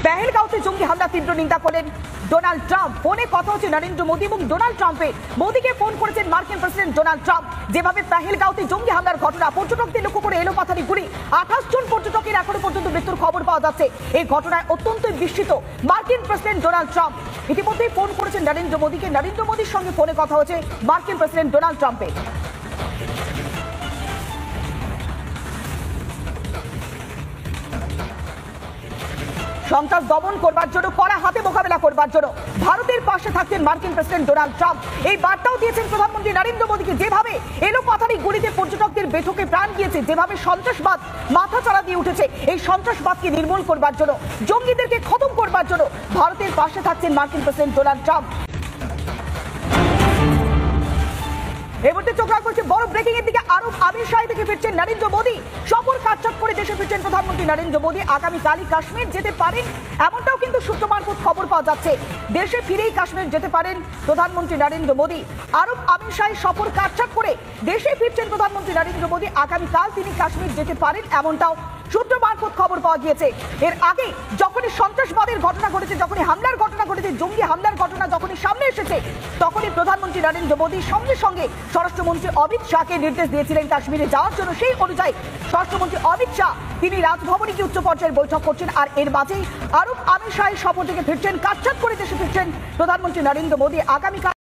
পেহেলগাঁওতে জঙ্গি হামলা তীব্র নিন্দা করলেন ডোনাল্ড ট্রাম্প। ফোনে কথা হচ্ছে নরেন্দ্র মোদী এবং ডোনাল্ড ট্রাম্পের। মোদীকে ফোন করেছেন মার্কিন প্রেসিডেন্ট ডোনাল্ড ট্রাম্প। যেভাবে পেহেলগাঁওতে জঙ্গি হামলার ঘটনা, পর্যটকদের লক্ষ্য করে এলোপাথারি গুলি, 28 জন পর্যটকের এখনো পর্যন্ত মৃত্যুর খবর পাওয়া যাচ্ছে। এই ঘটনায় অত্যন্ত বিস্মিত মার্কিন প্রেসিডেন্ট ডোনাল্ড ট্রাম্প। ইতিমধ্যেই ফোন করেছেন নরেন্দ্র মোদীকে। নরেন্দ্র মোদীর সঙ্গে ফোনে কথা হচ্ছে মার্কিন প্রেসিডেন্ট ডোনাল্ড ট্রাম্পের। সন্ত্রাস দমন করবার জন্য, কড়া হাতে মোকাবেলা করবার জন্য ভারতের পাশে থাকছেন মার্কিন প্রেসিডেন্ট ডোনাল্ড ট্রাম্প। এই বার্তাও দিয়েছেন প্রধানমন্ত্রী নরেন্দ্র মোদীকে। যেভাবে এলোপাথারি গুলিতে পর্যটকদের বেঠকে প্রাণ গিয়েছে, যেভাবে সন্ত্রাসবাদ মাথাচাড়া দিয়ে উঠেছে, এই সন্ত্রাসবাদকে নির্মূল করবার জন্য, জঙ্গিদেরকে খতম করবার জন্য ভারতের পাশে থাকছেন মার্কিন প্রেসিডেন্ট ডোনাল্ড ট্রাম্প। এই মুহূর্তে চোখ রাখা হচ্ছে বড় ব্রেকিং এর দিকে। আরব আমির শাহী থেকে ফিরছেন নরেন্দ্র মোদী। সফর কাটছাট করে দেশে ফিরছেন প্রধানমন্ত্রী নরেন্দ্র মোদী। আগামীকালই কাশ্মীর যেতে পারেন, এমনটাও কিন্তু সূত্র মারফত খবর পাওয়া যাচ্ছে। দেশে ফিরেই কাশ্মীর যেতে পারেন প্রধানমন্ত্রী নরেন্দ্র মোদী। আরব আমির শাহী সফর কাটছাট করে দেশে ফিরছেন প্রধানমন্ত্রী নরেন্দ্র মোদী। আগামীকাল তিনি কাশ্মীর যেতে পারেন, এমনটাও সূত্র মারফত খবর পাওয়া গিয়েছে। এর আগে যখনই সন্ত্রাসবাদের ঘটনা ঘটেছে, যখনই হামলার ঘটনা ঘটেছে, জঙ্গি হামলার ঘটনা যখনই সামনে এসেছে, তখনই প্রধানমন্ত্রী নরেন্দ্র মোদী সঙ্গে সঙ্গে স্বরাষ্ট্রমন্ত্রী অমিত শাহকে নির্দেশ দিয়েছিলেন কাশ্মীরে যাওয়ার জন্য। সেই অনুযায়ী স্বরাষ্ট্রমন্ত্রী অমিত শাহ তিনি রাজভবনে গিয়ে উচ্চ পর্যায়ের বৈঠক করছেন। আর এর মাঝেই আরব আমির শাহী সফর থেকে ফিরছেন, কাটছাট করে দেশে ফিরছেন প্রধানমন্ত্রী নরেন্দ্র মোদী। আগামীকাল